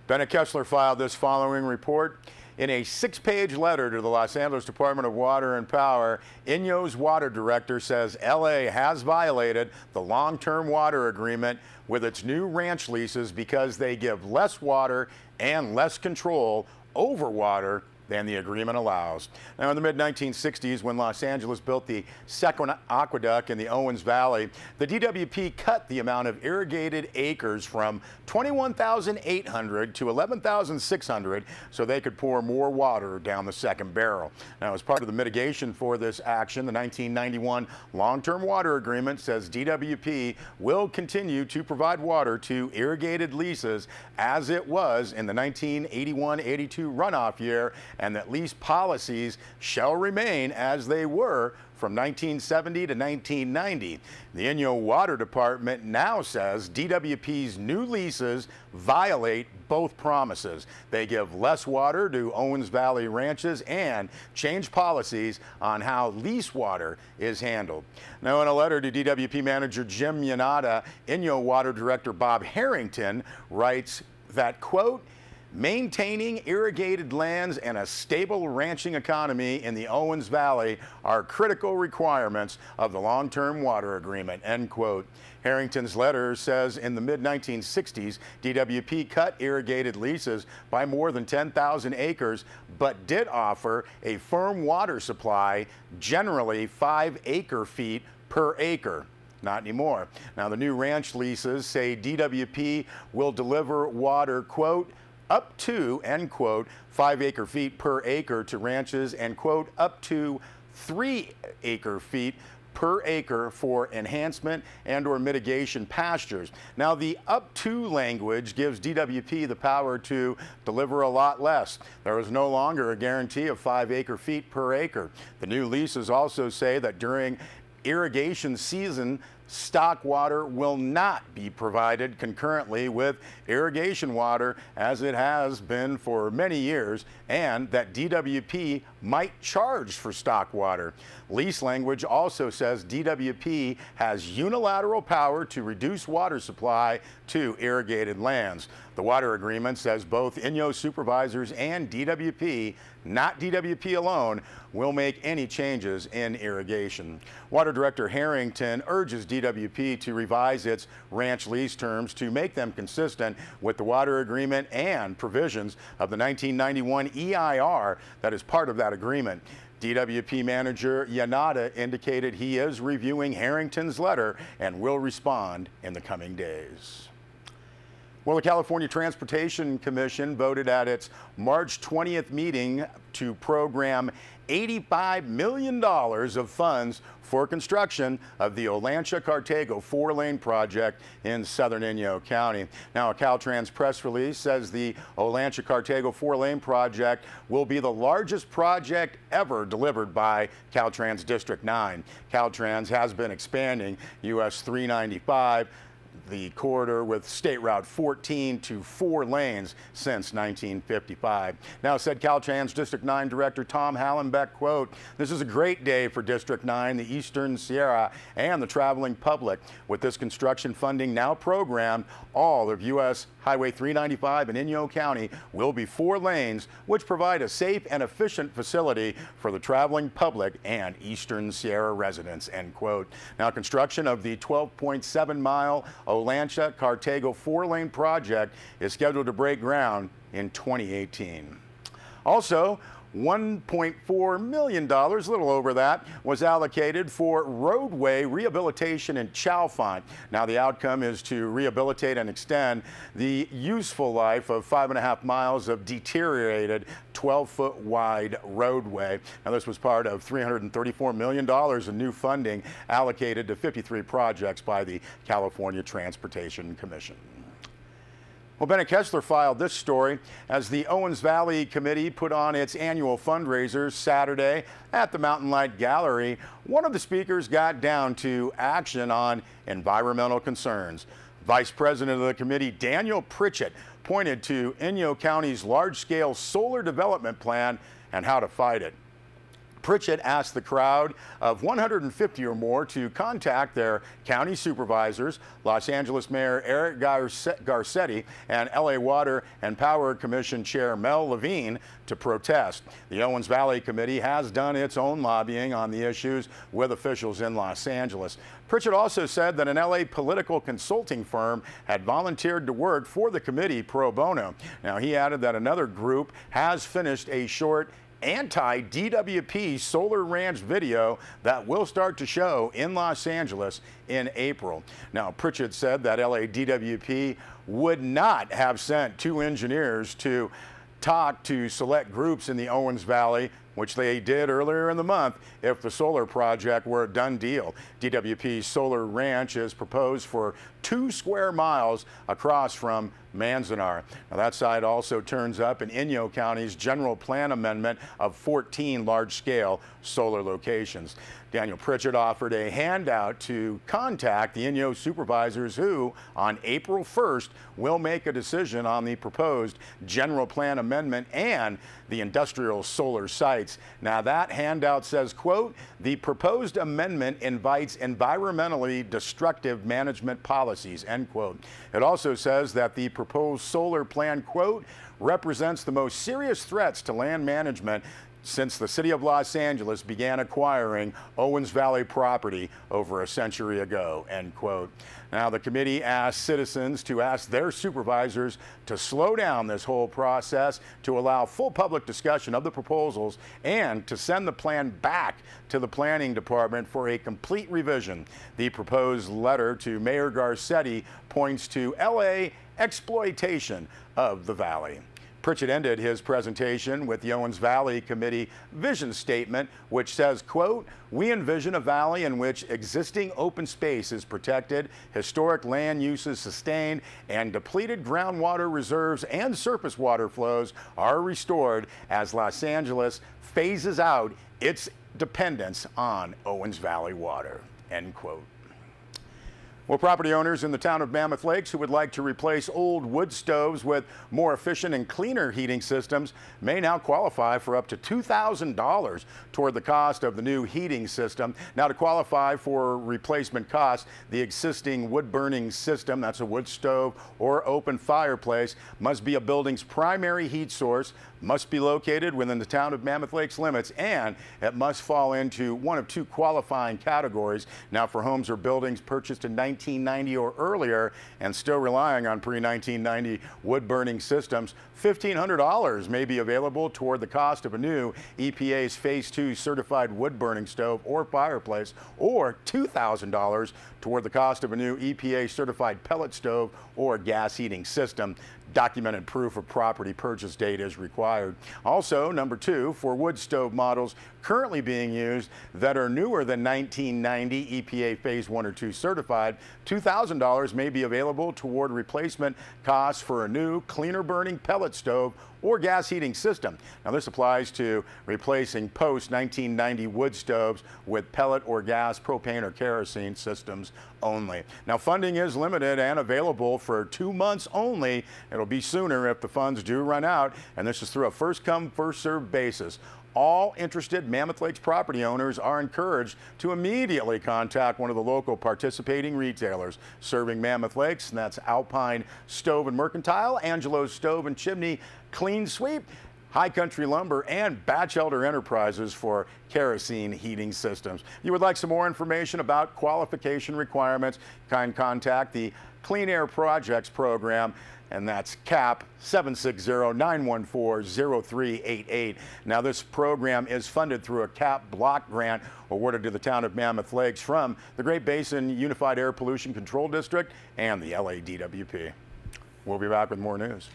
Bennett Kessler filed this following report. In a 6-page letter to the Los Angeles Department of Water and Power, Inyo's water director says LA has violated the long-term water agreement with its new ranch leases because they give less water and less control over water than the agreement allows. Now, in the mid-1960s, when Los Angeles built the second aqueduct in the Owens Valley, the DWP cut the amount of irrigated acres from 21,800 to 11,600 so they could pour more water down the second barrel. Now, as part of the mitigation for this action, the 1991 long-term water agreement says DWP will continue to provide water to irrigated leases as it was in the 1981-82 runoff year, and that lease policies shall remain as they were from 1970 to 1990. The Inyo Water Department now says DWP's new leases violate both promises. They give less water to Owens Valley ranches and change policies on how lease water is handled. Now, in a letter to DWP manager Jim Yanada, Inyo Water Director Bob Harrington writes that, quote, maintaining irrigated lands and a stable ranching economy in the Owens Valley are critical requirements of the long-term water agreement, end quote. Harrington's letter says in the mid-1960s, DWP cut irrigated leases by more than 10,000 acres, but did offer a firm water supply, generally 5 acre-feet per acre. Not anymore. Now, the new ranch leases say DWP will deliver water, quote, up to, end quote, 5 acre-feet per acre to ranches and, quote, up to 3 acre-feet per acre for enhancement and or mitigation pastures. Now, the up to language gives DWP the power to deliver a lot less. There is no longer a guarantee of 5 acre-feet per acre. The new leases also say that during irrigation season, stock water will not be provided concurrently with irrigation water as it has been for many years, and that DWP might charge for stock water. Lease language also says DWP has unilateral power to reduce water supply to irrigated lands. The water agreement says both Inyo supervisors and DWP, not DWP alone, will make any changes in irrigation. Water Director Harrington urges DWP to revise its ranch lease terms to make them consistent with the water agreement and provisions of the 1991 EIR that is part of that agreement. DWP manager Yanada indicated he is reviewing Harrington's letter and will respond in the coming days. Well, the California Transportation Commission voted at its March 20th meeting to program $85 million of funds for construction of the Olancha-Cartago 4-lane project in southern Inyo County. Now, a Caltrans press release says the Olancha-Cartago 4-lane project will be the largest project ever delivered by Caltrans District 9. Caltrans has been expanding US 395, the corridor with State Route 14 to 4 lanes since 1955. Now, said Caltrans District 9 Director Tom Hallenbeck, quote, this is a great day for District 9, the Eastern Sierra, and the traveling public. With this construction funding now programmed, all of US Highway 395 in Inyo County will be 4 lanes, which provide a safe and efficient facility for the traveling public and Eastern Sierra residents, end quote. Now, construction of the 12.7-mile Olancha-Cartago 4-lane project is scheduled to break ground in 2018. Also, $1.4 million, a little over that, was allocated for roadway rehabilitation in Chalfont. Now, the outcome is to rehabilitate and extend the useful life of 5.5 miles of deteriorated 12-foot wide roadway. Now, this was part of $334 million in new funding allocated to 53 projects by the California Transportation Commission. Well, Bennett Kessler filed this story as the Owens Valley Committee put on its annual fundraiser Saturday at the Mountain Light Gallery. One of the speakers got down to action on environmental concerns. Vice President of the committee, Daniel Pritchett, pointed to Inyo County's large-scale solar development plan and how to fight it. Pritchett asked the crowd of 150 or more to contact their county supervisors, Los Angeles Mayor Eric Garcetti, and LA Water and Power Commission Chair Mel Levine to protest. The Owens Valley Committee has done its own lobbying on the issues with officials in Los Angeles. Pritchett also said that an LA political consulting firm had volunteered to work for the committee pro bono. Now, he added that another group has finished a short anti-DWP Solar Ranch video that will start to show in Los Angeles in April. Now, Pritchett said that LADWP would not have sent 2 engineers to talk to select groups in the Owens Valley, which they did earlier in the month, if the solar project were a done deal. DWP's Solar Ranch is proposed for 2 square miles across from Manzanar. Now, that site also turns up in Inyo County's general plan amendment of 14 large-scale solar locations. Daniel Pritchett offered a handout to contact the Inyo supervisors who, on April 1st, will make a decision on the proposed general plan amendment and the industrial solar sites. Now, that handout says, quote, "The proposed amendment invites environmentally destructive management policies," end quote. It also says that the proposed solar plan, quote, "represents the most serious threats to land management since the city of Los Angeles began acquiring Owens Valley property over a century ago," end quote. Now, the committee asked citizens to ask their supervisors to slow down this whole process, to allow full public discussion of the proposals, and to send the plan back to the planning department for a complete revision. The proposed letter to Mayor Garcetti points to LA exploitation of the valley. Pritchett ended his presentation with the Owens Valley Committee vision statement, which says, quote, "We envision a valley in which existing open space is protected, historic land uses sustained, and depleted groundwater reserves and surface water flows are restored as Los Angeles phases out its dependence on Owens Valley water," end quote. Well, property owners in the town of Mammoth Lakes who would like to replace old wood stoves with more efficient and cleaner heating systems may now qualify for up to $2,000 toward the cost of the new heating system. Now, to qualify for replacement costs, the existing wood-burning system, that's a wood stove or open fireplace, must be a building's primary heat source, must be located within the town of Mammoth Lakes limits, and it must fall into one of 2 qualifying categories. Now, for homes or buildings purchased in 1990 or earlier and still relying on pre-1990 wood-burning systems, $1,500 may be available toward the cost of a new EPA's Phase 2 certified wood-burning stove or fireplace, or $2,000 toward the cost of a new EPA certified pellet stove or gas heating system. Documented proof of property purchase date is required. Also, number 2, for wood stove models currently being used that are newer than 1990 EPA Phase 1 or 2 certified, $2,000 may be available toward replacement costs for a new, cleaner burning pellet stove or gas heating system. Now, this applies to replacing post-1990 wood stoves with pellet or gas, propane or kerosene systems only. Now, funding is limited and available for 2 months only. It'll be sooner if the funds do run out, and this is through a first-come, first-served basis. All interested Mammoth Lakes property owners are encouraged to immediately contact one of the local participating retailers serving Mammoth Lakes, and that's Alpine Stove and Mercantile, Angelo's Stove and Chimney, Clean Sweep, High Country Lumber, and Batchelder Enterprises for kerosene heating systems. You would like some more information about qualification requirements, can contact the Clean Air Projects program, and that's CAP 760-914-0388. Now, this program is funded through a CAP block grant awarded to the town of Mammoth Lakes from the Great Basin Unified Air Pollution Control District and the LADWP. We'll be back with more news.